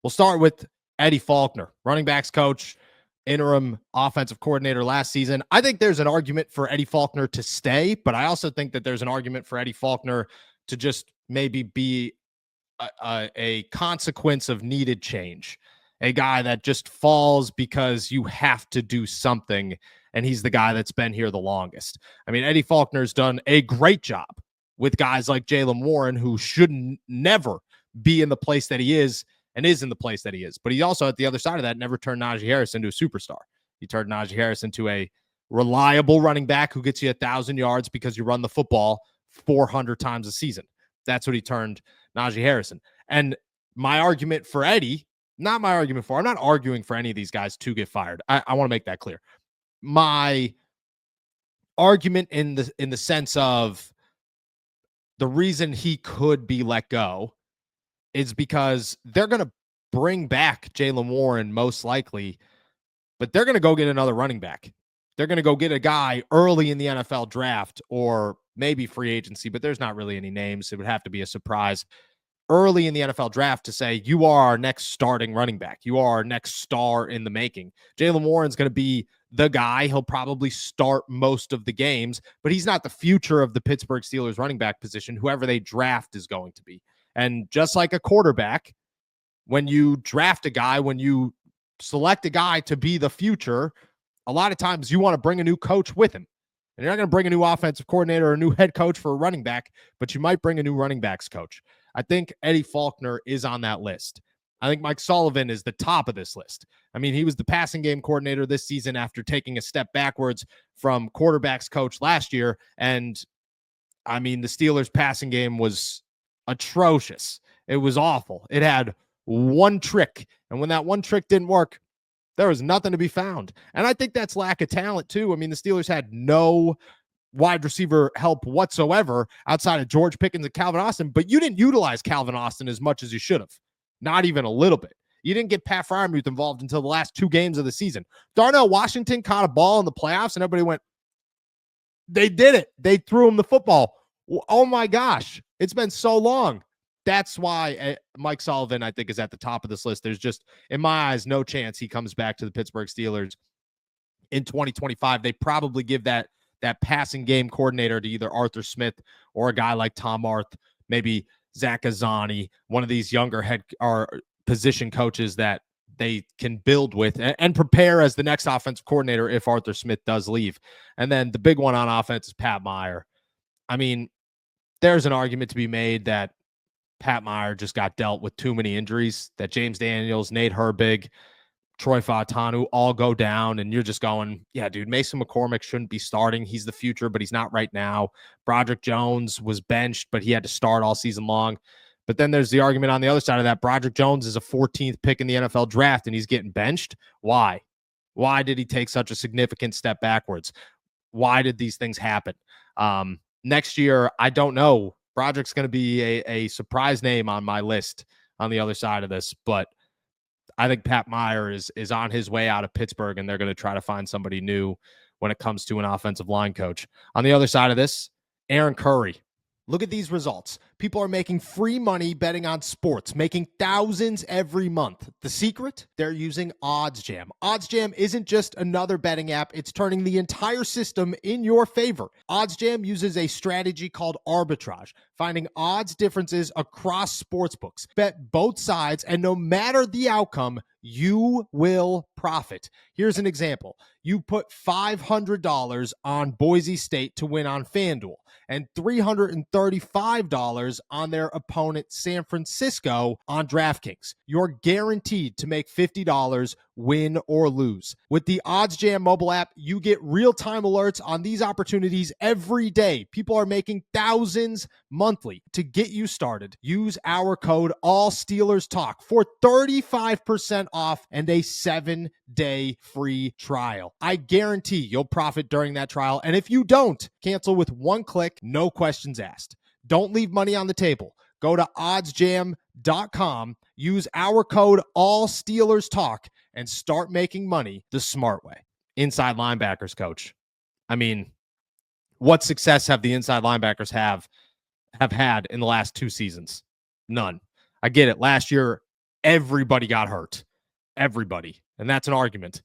We'll start with Eddie Faulkner, running backs coach, interim offensive coordinator last season. I think there's an argument for Eddie Faulkner to stay, but I also think that there's an argument for Eddie Faulkner to just maybe be a consequence of needed change, a guy that just falls because you have to do something, and he's the guy that's been here the longest. I mean, Eddie Faulkner's done a great job with guys like Jaylen Warren, who should never be in the place that he is and is in the place that he is. But he also, at the other side of that, never turned Najee Harris into a superstar. He turned Najee Harris into a reliable running back who gets you 1,000 yards because you run the football 400 times a season. That's what he turned Najee Harrison. And my argument for Eddie, not my argument for, I'm not arguing for any of these guys to get fired. I want to make that clear. My argument in the sense of the reason he could be let go is because they're going to bring back Jaylen Warren most likely, but they're going to go get another running back. They're going to go get a guy early in the NFL draft or maybe free agency, but there's not really any names. It would have to be a surprise early in the NFL draft to say, you are our next starting running back. You are our next star in the making. Jaylen Warren's going to be the guy. He'll probably start most of the games, but he's not the future of the Pittsburgh Steelers running back position. Whoever they draft is going to be. And just like a quarterback, when you draft a guy, when you select a guy to be the future, a lot of times you want to bring a new coach with him. And you're not going to bring a new offensive coordinator or a new head coach for a running back, but you might bring a new running backs coach. I think Eddie Faulkner is on that list. I think Mike Sullivan is the top of this list. I mean, he was the passing game coordinator this season after taking a step backwards from quarterbacks coach last year. And I mean, the Steelers passing game was atrocious. It was awful. It had one trick. And when that one trick didn't work, there was nothing to be found. And I think that's lack of talent too. I mean, the Steelers had no wide receiver help whatsoever outside of George Pickens and Calvin Austin, but you didn't utilize Calvin Austin as much as you should have. Not even a little bit. You didn't get Pat Freiermuth involved until the last 2 games of the season. Darnell Washington caught a ball in the playoffs and everybody went, they did it. They threw him the football. Oh my gosh. It's been so long. That's why Mike Sullivan, I think, is at the top of this list. There's just, in my eyes, no chance he comes back to the Pittsburgh Steelers in 2025. They probably give that passing game coordinator to either Arthur Smith or a guy like Tom Arth, maybe Zach Azzani, one of these younger head or position coaches that they can build with and prepare as the next offensive coordinator if Arthur Smith does leave. And then the big one on offense is Pat Meyer. I mean, there's an argument to be made that Pat Meyer just got dealt with too many injuries, that James Daniels, Nate Herbig, Troy Fautanu all go down, and you're just going, yeah, dude, Mason McCormick shouldn't be starting. He's the future, but he's not right now. Broderick Jones was benched, but he had to start all season long. But then there's the argument on the other side of that. Broderick Jones is a 14th pick in the NFL draft, and he's getting benched. Why? Why did he take such a significant step backwards? Why did these things happen? Next year, I don't know. Broderick's going to be a surprise name on my list on the other side of this, but I think Pat Meyer is on his way out of Pittsburgh, and they're going to try to find somebody new when it comes to an offensive line coach. On the other side of this, Aaron Curry. Look at these results. People are making free money betting on sports, making thousands every month. The secret? They're using OddsJam. OddsJam isn't just another betting app. It's turning the entire system in your favor. OddsJam uses a strategy called arbitrage, finding odds differences across sportsbooks. Bet both sides, and no matter the outcome, you will profit. Here's an example. You put $500 on Boise State to win on FanDuel and $335 on their opponent San Francisco on DraftKings. You're guaranteed to make $50 win or lose. With the OddsJam mobile app, you get real-time alerts on these opportunities every day. People are making thousands monthly. To get you started, use our code ALLSteelersTalk for 35% off and a 7-day free trial. I guarantee you'll profit during that trial, and if you don't, cancel with one click, no questions asked. Don't leave money on the table. Go to oddsjam.com, use our code ALLSteelersTalk, and start making money the smart way. Inside linebackers coach. I mean, what success have the inside linebackers have had in the last 2 seasons? None. I get it. Last year, everybody got hurt. Everybody. And that's an argument.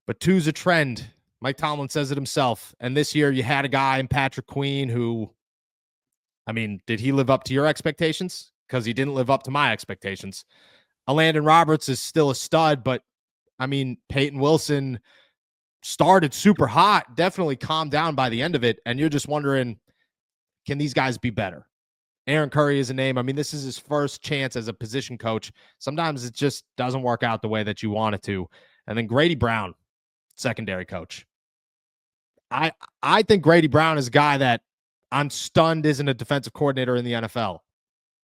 But two's a trend. Mike Tomlin says it himself. And this year you had a guy in Patrick Queen who, I mean, did he live up to your expectations? Because he didn't live up to my expectations. Landon Roberts is still a stud, but I mean, Peyton Wilson started super hot, definitely calmed down by the end of it. And you're just wondering, can these guys be better? Aaron Curry is a name. I mean, this is his first chance as a position coach. Sometimes it just doesn't work out the way that you want it to. And then Grady Brown, secondary coach. I think Grady Brown is a guy that I'm stunned isn't a defensive coordinator in the NFL.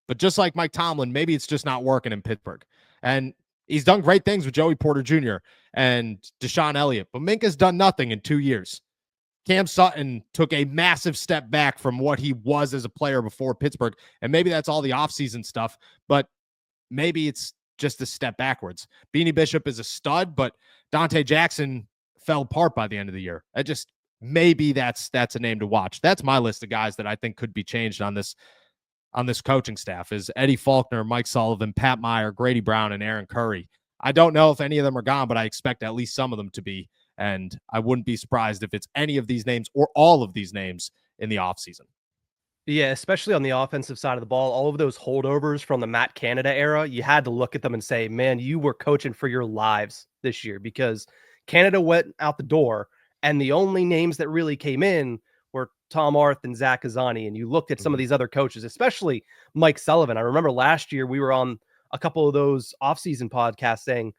But just like Mike Tomlin, maybe it's just not working in Pittsburgh. And he's done great things with Joey Porter Jr. and Deshaun Elliott. But Minka's done nothing in 2 years. Cam Sutton took a massive step back from what he was as a player before Pittsburgh. And maybe that's all the offseason stuff, but maybe it's just a step backwards. Beanie Bishop is a stud, but Dante Jackson fell apart by the end of the year. Maybe that's a name to watch. That's my list of guys that I think could be changed on this coaching staff is Eddie Faulkner, Mike Sullivan, Pat Meyer, Grady Brown, and Aaron Curry. I don't know if any of them are gone, but I expect at least some of them to be. And I wouldn't be surprised if it's any of these names or all of these names in the offseason. Yeah, especially on the offensive side of the ball, all of those holdovers from the Matt Canada era, you had to look at them and say, man, you were coaching for your lives this year because Canada went out the door and the only names that really came in were Tom Arth and Zach Azani. And you looked at some of these other coaches, especially Mike Sullivan. I remember last year we were on a couple of those offseason podcasts saying,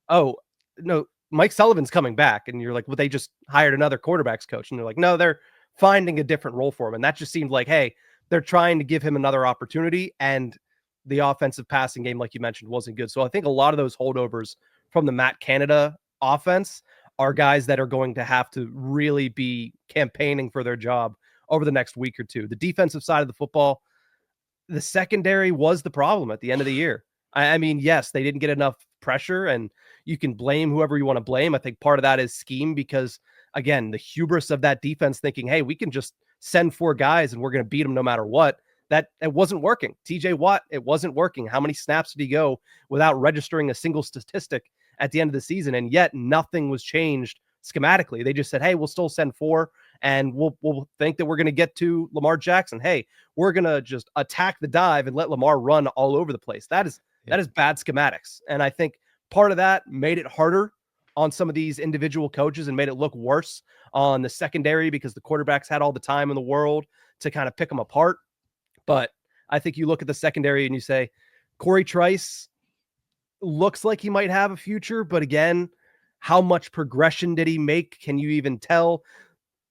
oh, no, Mike Sullivan's coming back. And you're like, well, they just hired another quarterbacks coach. And they're like, no, they're finding a different role for him. And that just seemed like, hey, they're trying to give him another opportunity. And the offensive passing game, like you mentioned, wasn't good. So I think a lot of those holdovers from the Matt Canada offense are guys that are going to have to really be campaigning for their job over the next week or two. The defensive side of the football, the secondary was the problem at the end of the year. I mean, yes, they didn't get enough pressure, and you can blame whoever you want to blame. I think part of that is scheme because, again, the hubris of that defense thinking, hey, we can just send 4 guys and we're going to beat them no matter what. That it wasn't working. TJ Watt, it wasn't working. How many snaps did he go without registering a single statistic at the end of the season? And yet nothing was changed schematically. They just said, hey, we'll still send 4 and we'll think that we're going to get to Lamar Jackson. Hey, we're going to just attack the dive and let Lamar run all over the place. That is bad schematics. And I think part of that made it harder on some of these individual coaches and made it look worse on the secondary because the quarterbacks had all the time in the world to kind of pick them apart. But I think you look at the secondary and you say, Corey Trice looks like he might have a future, but again, how much progression did he make? Can you even tell?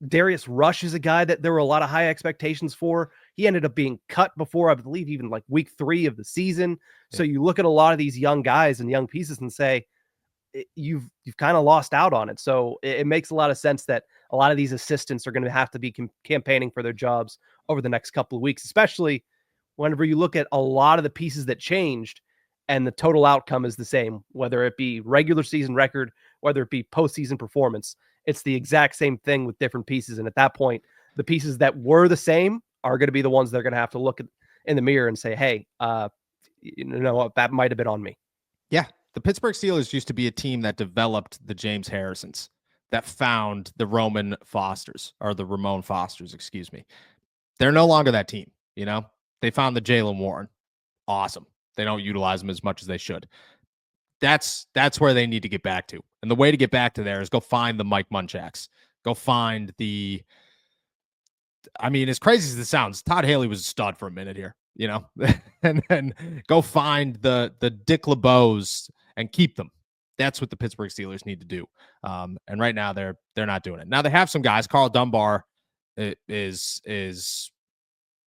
Darius Rush is a guy that there were a lot of high expectations for. He ended up being cut before, I believe, even like week 3 of the season. Yeah. So you look at a lot of these young guys and young pieces and say, you've kind of lost out on it. So it makes a lot of sense that a lot of these assistants are going to have to be campaigning for their jobs over the next couple of weeks, especially whenever you look at a lot of the pieces that changed and the total outcome is the same, whether it be regular season record, whether it be postseason performance. It's the exact same thing with different pieces. And at that point, the pieces that were the same are going to be the ones that are going to have to look in the mirror and say, hey, you know what, that might have been on me. Yeah. The Pittsburgh Steelers used to be a team that developed the James Harrisons, that found the Ramon Fosters, excuse me. They're no longer that team, you know? They found the Jaylen Warren. Awesome. They don't utilize them as much as they should. That's where they need to get back to. And the way to get back to there is go find the Mike Munchaks. Go find as crazy as this sounds, Todd Haley was a stud for a minute here, you know? And then go find the Dick LeBeaus and keep them. That's what the Pittsburgh Steelers need to do. And right now they're not doing it. Now they have some guys. Carl Dunbar is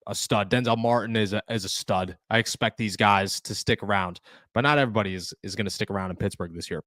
a stud. Denzel Martin is a stud. I expect these guys to stick around, but not everybody is going to stick around in Pittsburgh this year.